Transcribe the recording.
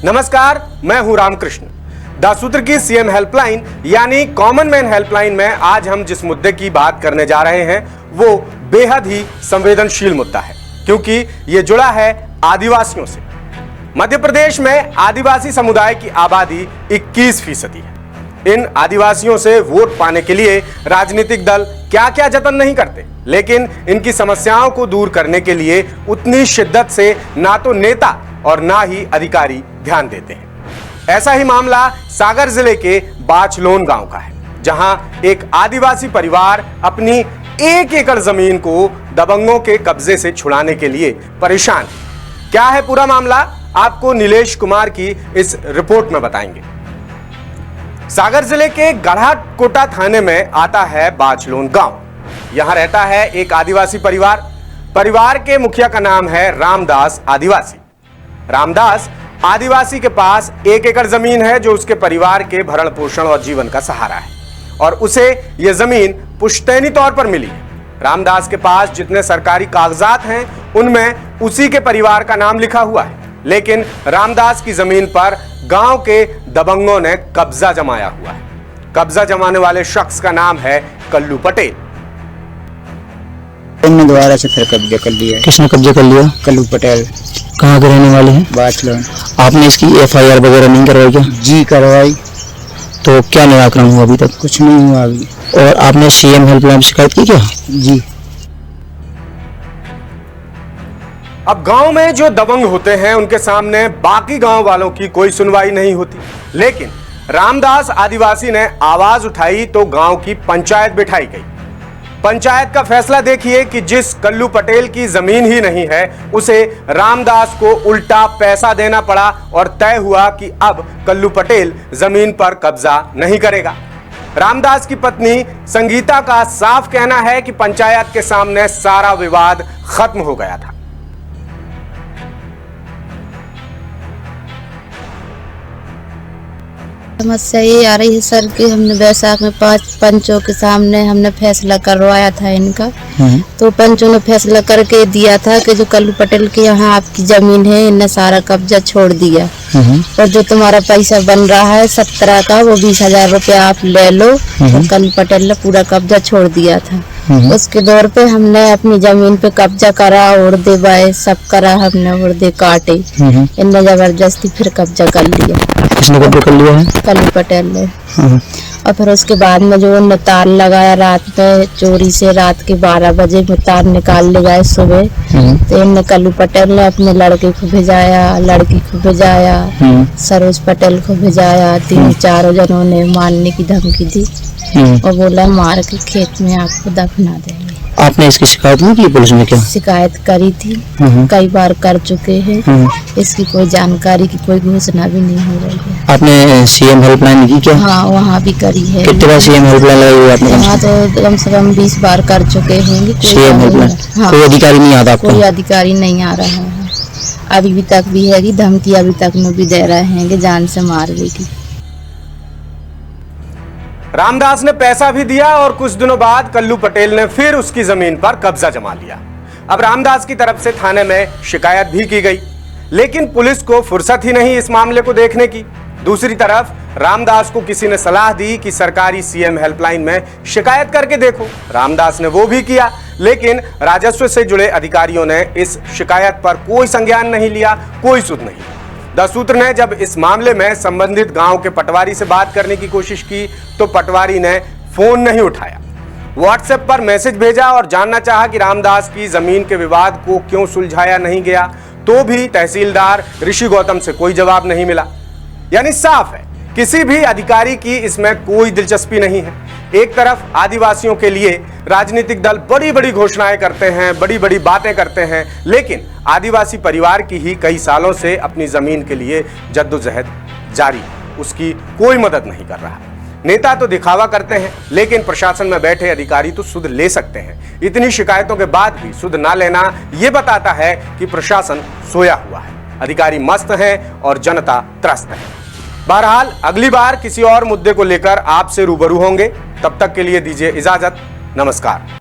नमस्कार, मैं हूं रामकृष्ण। द सूत्र की सीएम हेल्पलाइन यानी कॉमन मैन हेल्पलाइन में आज हम जिस मुद्दे की बात करने जा रहे हैं वो बेहद ही संवेदनशील मुद्दा है, क्योंकि ये जुड़ा है आदिवासियों से। मध्य प्रदेश में आदिवासी समुदाय की आबादी 21% है। इन आदिवासियों से वोट पाने के लिए राजनीतिक दल क्या क्या जतन नहीं करते, लेकिन इनकी समस्याओं को दूर करने के लिए उतनी शिद्दत से ना तो नेता और ना ही अधिकारी ध्यान देते हैं। ऐसा ही मामला सागर जिले के बाचलोन गांव का है, जहां एक आदिवासी परिवार अपनी 1 एकड़ जमीन को दबंगों के कब्जे से छुड़ाने के लिए परेशान है। क्या है पूरा मामला, आपको नीलेश कुमार की इस रिपोर्ट में बताएंगे। सागर जिले के गढ़ाकोटा थाने में आता है बाचलोन गांव। यहां रहता है एक आदिवासी परिवार के मुखिया का नाम है रामदास आदिवासी। रामदास आदिवासी के पास 1 एकड़ जमीन है जो उसके परिवार के भरण पोषण और जीवन का सहारा है, और उसे यह जमीन पुश्तैनी तौर पर मिली है। रामदास के पास जितने सरकारी कागजात हैं उनमें उसी के परिवार का नाम लिखा हुआ है, लेकिन रामदास की जमीन पर गांव के दबंगों ने कब्जा जमाया हुआ है। कब्जा जमाने वाले शख्स का नाम है कल्लू पटेल। इनने दोबारा से फिर कब्जा कर लिया। किसने कब्जा कर लिया? कल्लू पटेल। कहाँ के रहने वाले हैं? बाचलोन। आपने इसकी एफआईआर वगैरह नहीं करवाई क्या? जी करवाई। तो क्या निराकरण हुआ अभी तक? कुछ नहीं हुआ अभी। और आपने सीएम हेल्पलाइन शिकायत की क्या? जी। अब गांव में जो दबंग होते हैं उनके सामने बाकी गांव वालों की कोई सुनवाई नहीं होती, लेकिन रामदास आदिवासी ने आवाज उठाई तो गांव की पंचायत बिठाई गई। पंचायत का फैसला देखिए कि जिस कल्लू पटेल की जमीन ही नहीं है उसे रामदास को उल्टा पैसा देना पड़ा, और तय हुआ कि अब कल्लू पटेल जमीन पर कब्जा नहीं करेगा। रामदास की पत्नी संगीता का साफ कहना है कि पंचायत के सामने सारा विवाद खत्म हो गया था। समस्या ये आ रही है सर कि हमने बैसाख में 5 पंचों के सामने हमने फैसला करवाया था इनका। तो पंचों ने फैसला करके दिया था कि जो कल्लू पटेल के यहाँ आपकी जमीन है इनने सारा कब्जा छोड़ दिया, और जो तुम्हारा पैसा बन रहा है 17 का वो 20,000 रुपया आप ले लो। तो कल्लू पटेल ने पूरा कब्जा छोड़ दिया था। उसके दौर पे हमने अपनी जमीन पे कब्जा करा, उड़दे बाय सब करा हमने, उड़दे काटे। इनने जबरदस्ती फिर कब्जा कर लिया। किसने कब्जा कर लिया है? कल्लू पटेल ने। और फिर उसके बाद में जो उन्होंने तार लगाया रात में चोरी से, रात के 12 बजे में तार निकाल ले गए सुबह। तो इनने कल्लू पटेल ने अपने लड़के को भेजाया, लड़की को भेजाया, सरोज पटेल को भेजाया। 3-4 जनों ने मारने की धमकी दी और बोला मार के खेत में आपको दफना देंगे। आपने इसकी शिकायत नहीं की पुलिस में? क्या शिकायत करी थी, कई बार कर चुके हैं। इसकी कोई जानकारी की कोई घोषणा भी नहीं हो रही है। आपने सीएम हेल्पलाइन की क्या? हाँ, वहाँ भी करी है। कितने बार सीएम हेल्पलाइन लगाई हुई आपने? वहाँ तो कम से कम 20 बार कर चुके होंगे। CM helpline. हाँ, कोई अधिकारी नहीं आता आपको? कोई अधिकारी नहीं आ रहा है। अभी भी तक भी है कि धमकी अभी तक में भी दे रहे हैं कि जान से मार देगी। रामदास ने पैसा भी दिया और कुछ दिनों बाद कल्लू पटेल ने फिर उसकी जमीन पर कब्जा जमा लिया। अब रामदास की तरफ से थाने में शिकायत भी की गई, लेकिन पुलिस को फुर्सत ही नहीं इस मामले को देखने की। दूसरी तरफ रामदास को किसी ने सलाह दी कि सरकारी सीएम हेल्पलाइन में शिकायत करके देखो। रामदास ने वो भी किया, लेकिन राजस्व से जुड़े अधिकारियों ने इस शिकायत पर कोई संज्ञान नहीं लिया, कोई सुध नहीं। द सूत्र ने जब इस मामले में संबंधित गांव के पटवारी से बात करने की कोशिश की तो पटवारी ने फोन नहीं उठाया। व्हाट्सएप पर मैसेज भेजा और जानना चाहा कि रामदास की जमीन के विवाद को क्यों सुलझाया नहीं गया, तो भी तहसीलदार ऋषि गौतम से कोई जवाब नहीं मिला। यानी साफ है, किसी भी अधिकारी की इसमें कोई दिलचस्पी नहीं है। एक तरफ आदिवासियों के लिए राजनीतिक दल बड़ी बड़ी घोषणाएं करते हैं, बड़ी बड़ी बातें करते हैं, लेकिन आदिवासी परिवार की ही कई सालों से अपनी जमीन के लिए जद्दोजहद जारी है, उसकी कोई मदद नहीं कर रहा। नेता तो दिखावा करते हैं, लेकिन प्रशासन में बैठे अधिकारी तो सुध ले सकते हैं। इतनी शिकायतों के बाद भी सुध ना लेना यह बताता है कि प्रशासन सोया हुआ है, अधिकारी मस्त हैं और जनता त्रस्त है। बहरहाल अगली बार किसी और मुद्दे को लेकर आपसे रूबरू होंगे। तब तक के लिए दीजिए इजाजत। नमस्कार।